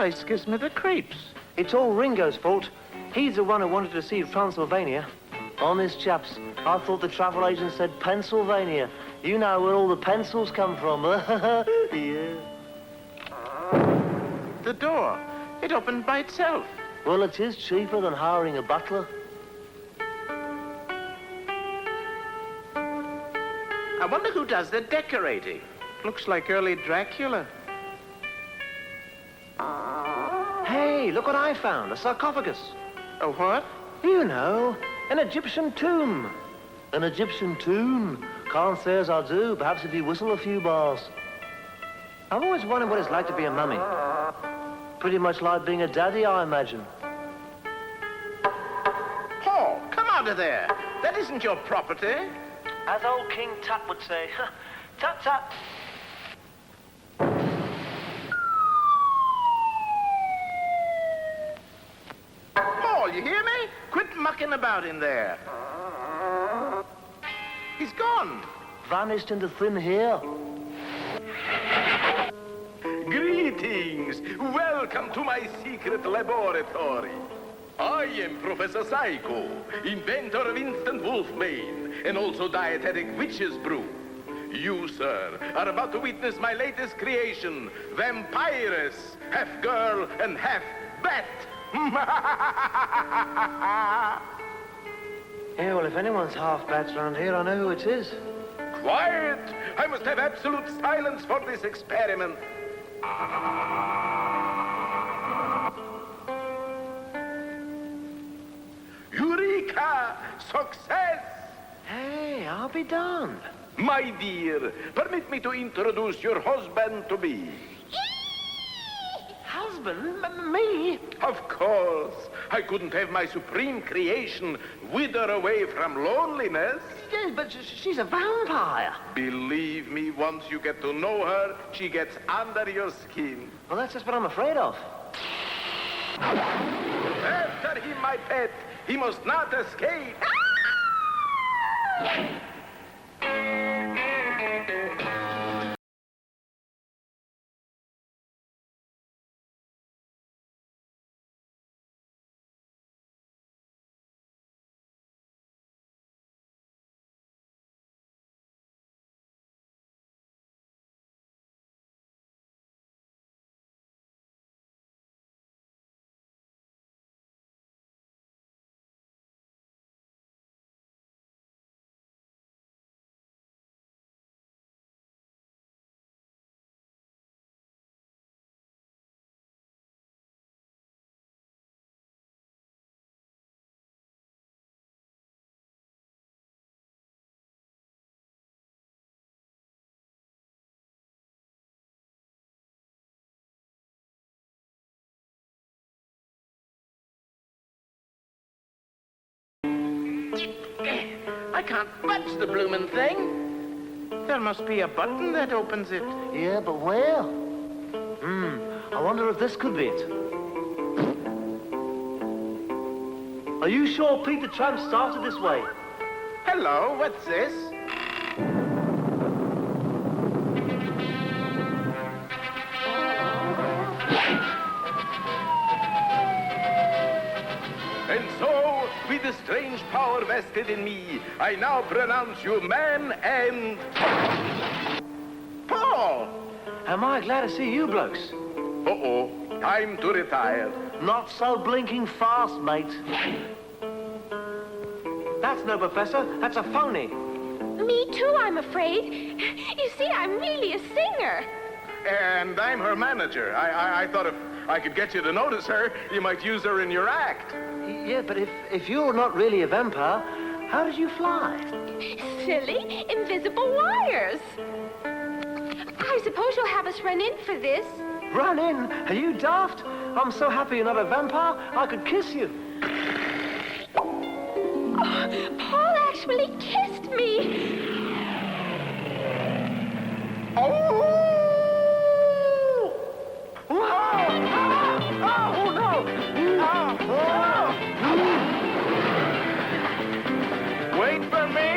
place gives me the creeps. It's all Ringo's fault. He's the one who wanted to see Transylvania. Honest chaps, I thought the travel agent said Pennsylvania. You know where all the pencils come from. Yeah. The door. It opened by itself. Well, it is cheaper than hiring a butler. I wonder who does the decorating. Looks like early Dracula. Hey, look what I found, a sarcophagus. A what? You know, an Egyptian tomb. An Egyptian tomb. Can't say as I do, perhaps if you whistle a few bars. I've always wondered what it's like to be a mummy. Pretty much like being a daddy, I imagine. Paul, come out of there. That isn't your property. As old King Tut would say, tut tut. Paul, you hear me? Quit mucking about in there. He's gone. Vanished into thin air. Greetings! Welcome to my secret laboratory. I am Professor Psycho, inventor of instant wolfbane, and also dietetic witch's brew. You, sir, are about to witness my latest creation, Vampirus, half girl and half bat. Yeah, well, if anyone's half bats around here, I know who it is. Quiet! I must have absolute silence for this experiment. Eureka! Success! Hey, I'll be darned. My dear, permit me to introduce your husband-to-be. Husband? Me? Of course. I couldn't have my supreme creation wither away from loneliness. Yes, but she's a vampire. Believe me, once you get to know her, she gets under your skin. Well, that's just what I'm afraid of. After him, my pet. He must not escape. I can't budge the bloomin' thing. There must be a button that opens it. Yeah, but where? I wonder if this could be it. Are you sure Pete the Tramp started this way? Hello, what's this? And so, with the strange power vested in me, I now pronounce you man and... Paul! Am I glad to see you blokes? Uh-oh, time to retire. Not so blinking fast, mate. That's no professor, that's a phony. Me too, I'm afraid. You see, I'm really a singer. And I'm her manager. I thought if I could get you to notice her, you might use her in your act. Yeah, but if you're not really a vampire, how did you fly? Silly, invisible wires. I suppose you'll have us run in for this. Run in? Are you daft? I'm so happy you're not a vampire, I could kiss you. Oh, Paul actually kissed me. Oh! Oh, no! Wait for me!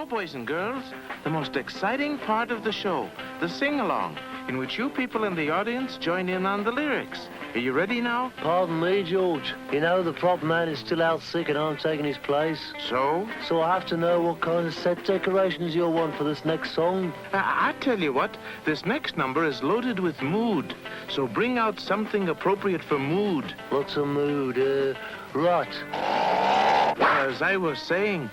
boys and girls, the most exciting part of the show, the sing-along, in which you people in the audience join in on the lyrics. Are you ready now? Pardon me, George. You know, the prop man is still out sick and I'm taking his place. So? So I have to know what kind of set decorations you'll want for this next song. I tell you what, this next number is loaded with mood. So bring out something appropriate for mood. Lots of mood, right. As I was saying,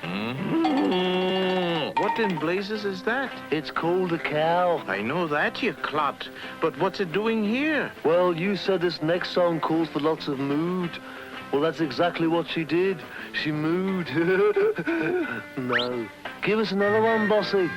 what in blazes is that? It's called a cow. I know that, you clot. But what's it doing here? Well, you said this next song calls for lots of mood. Well, that's exactly what she did. She mooed. No. Give us another one, bossy.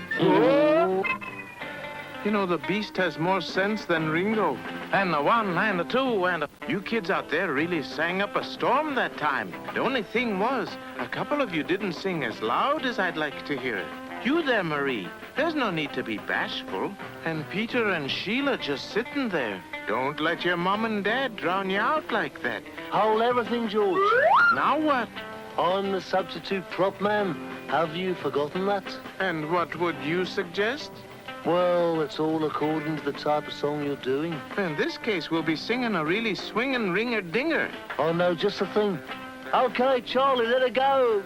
You know, the beast has more sense than Ringo. And the one, and the two, and the... You kids out there really sang up a storm that time. The only thing was, a couple of you didn't sing as loud as I'd like to hear. You there, Marie. There's no need to be bashful. And Peter and Sheila just sitting there. Don't let your mom and dad drown you out like that. Hold everything, George. Now what? I'm the substitute prop man. Have you forgotten that? And what would you suggest? Well, it's all according to the type of song you're doing. In this case, we'll be singing a really swinging ringer-dinger. Oh, no, just the thing. Okay, Charlie, let it go.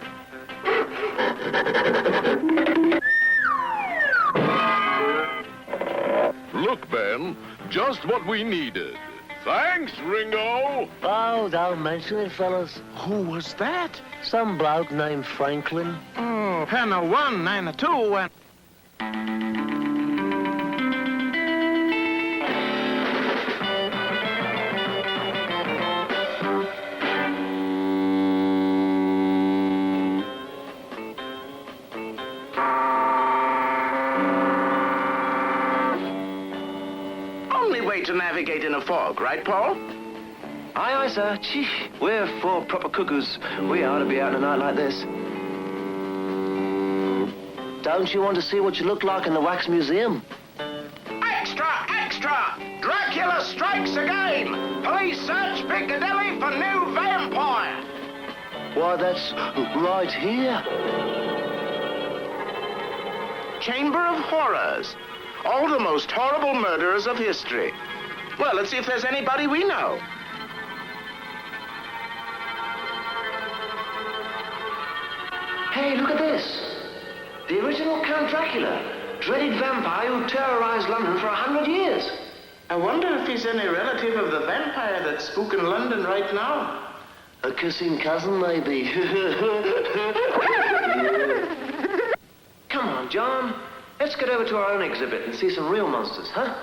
Look, Ben, just what we needed. Thanks, Ringo. Oh, don't mention it, fellas. Who was that? Some bloke named Franklin. Oh, and a one, and a two, and... Only way to navigate in a fog, right, Paul? Aye, aye, sir. Gee, we're four proper cuckoos. We ought to be out on a night like this. Don't you want to see what you look like in the Wax Museum? Extra! Extra! Dracula strikes again! Police search Piccadilly for new vampire! Why, that's right here. Chamber of Horrors. All the most horrible murderers of history. Well, let's see if there's anybody we know. Hey, look at this. The original Count Dracula, dreaded vampire who terrorized London for 100 years. I wonder if he's any relative of the vampire that's spooking London right now. A kissing cousin, maybe. Come on, John. Let's get over to our own exhibit and see some real monsters, huh?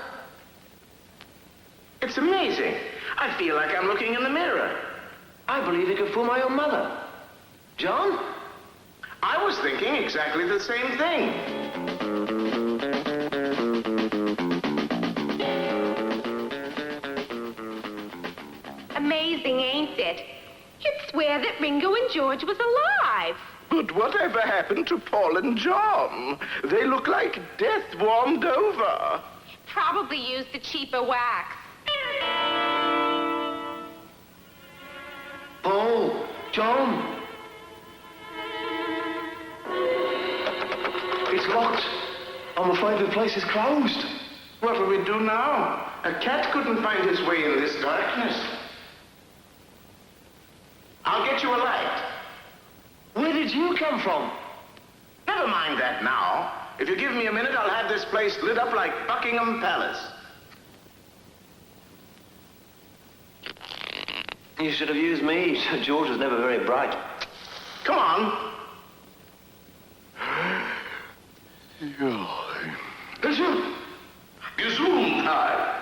It's amazing. I feel like I'm looking in the mirror. I believe you could fool my own mother. John? I was thinking exactly the same thing. Amazing, ain't it? You'd swear that Ringo and George was alive. But whatever happened to Paul and John? They look like death warmed over. Probably used a cheaper wax. Paul, John. It's locked. I'm afraid the place is closed. What'll we do now? A cat couldn't find its way in this darkness. I'll get you a light. Where did you come from? Never mind that now. If you give me a minute, I'll have this place lit up like Buckingham Palace. You should have used me. George was never very bright. Come on. Gesundheit.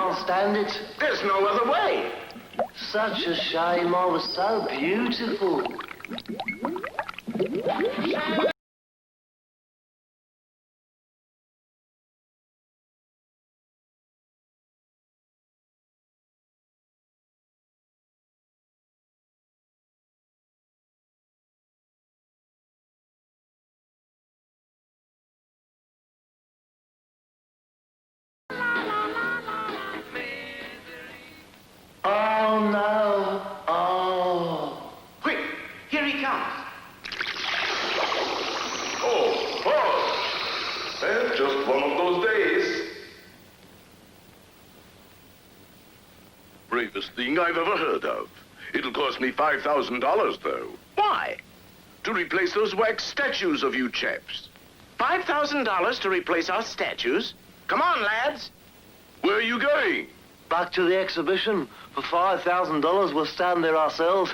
can't stand it. There's no other way. Such a shame. I was so beautiful. Oh, no. Oh. Quick, here he comes. Oh, well, just one of those days. Bravest thing I've ever heard of. It'll cost me $5,000, though. Why? To replace those wax statues of you chaps. $5,000 to replace our statues? Come on, lads. Where are you going? Back to the exhibition. For $5,000, we'll stand there ourselves.